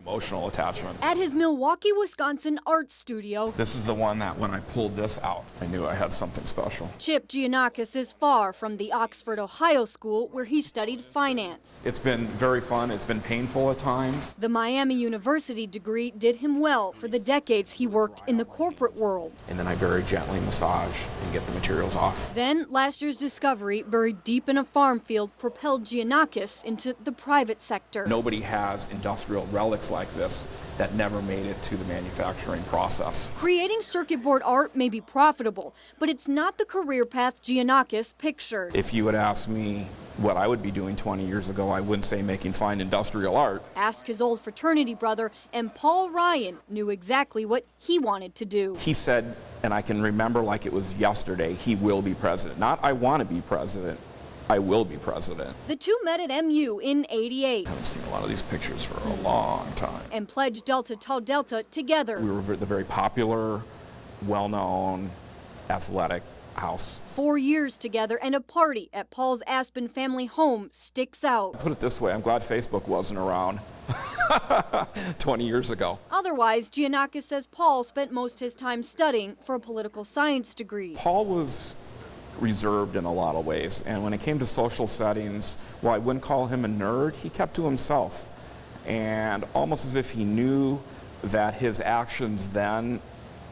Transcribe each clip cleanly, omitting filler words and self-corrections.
Emotional attachment. At his Milwaukee, Wisconsin art studio, This is the one that when I pulled this out, I knew I had something special. Chip Giannakis is far from the Oxford, Ohio school where he studied finance. It's been very fun. It's been painful at times. The Miami University degree did him well for the decades he worked in the corporate world. And then I very gently massage and get the materials off. Then last year's discovery, buried deep in a farm field, propelled Giannakis into the private sector. Nobody has industrial relics like this that never made it to the manufacturing process. Creating circuit board art may be profitable, but it's not the career path Giannakis pictured. If you would ask me what I would be doing 20 years ago, I wouldn't say making fine industrial art. Ask his old fraternity brother, and Paul Ryan knew exactly what he wanted to do. He said, and I can remember like it was yesterday, he will be president. Not I want to be president, I will be president. The two met at MU in '88. I haven't seen a lot of these pictures for a long time. And pledged Delta Tau Delta together. We were the very popular, well-known, athletic house. 4 years together, and a party at Paul's Aspen family home sticks out. Put it this way, I'm glad Facebook wasn't around 20 years ago. Otherwise, Giannakis says Paul spent most his time studying for a political science degree. Paul was reserved in a lot of ways, and when it came to social settings, while I wouldn't call him a nerd, he kept to himself, and almost as if he knew that his actions then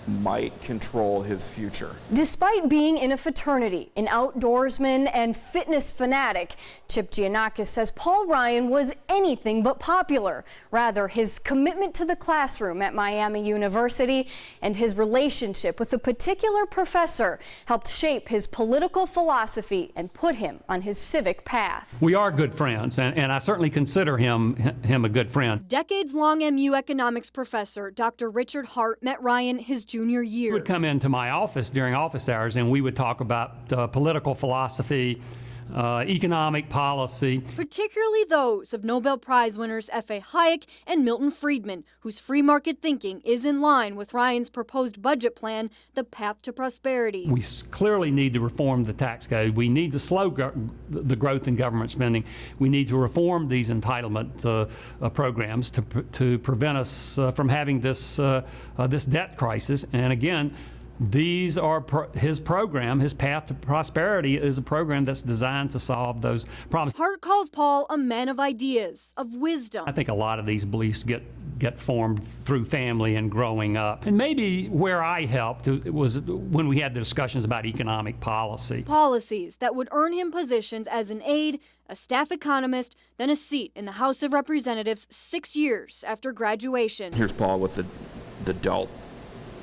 might control his future. Despite being in a fraternity, an outdoorsman and fitness fanatic, Chip Giannakis says Paul Ryan was anything but popular. Rather, his commitment to the classroom at Miami University and his relationship with a particular professor helped shape his political philosophy and put him on his civic path. We are good friends, and I certainly consider him a good friend. Decades-long MU economics professor Dr. Richard Hart met Ryan his junior year. He would come into my office during office hours, and we would talk about political philosophy, economic policy. Particularly those of Nobel Prize winners F.A. Hayek and Milton Friedman, whose free market thinking is in line with Ryan's proposed budget plan, the path to prosperity. We clearly need to reform the tax code. We need to slow the growth in government spending. We need to reform these entitlement programs to prevent us from having this debt crisis. And again, these are his program. His path to prosperity is a program that's designed to solve those problems. Hart calls Paul a man of ideas, of wisdom. I think a lot of these beliefs get formed through family and growing up. And maybe where I helped was when we had the discussions about economic policy. Policies that would earn him positions as an aide, a staff economist, then a seat in the House of Representatives 6 years after graduation. Here's Paul with the Delt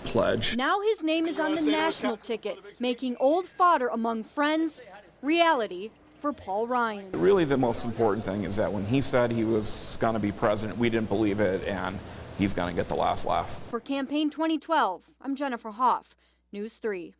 pledge. Now his name is on the national ticket, making old fodder among friends reality for Paul Ryan. Really the most important thing is that when he said he was going to be president, we didn't believe it, and he's going to get the last laugh. For Campaign 2012, I'm Jennifer Hoff, News 3.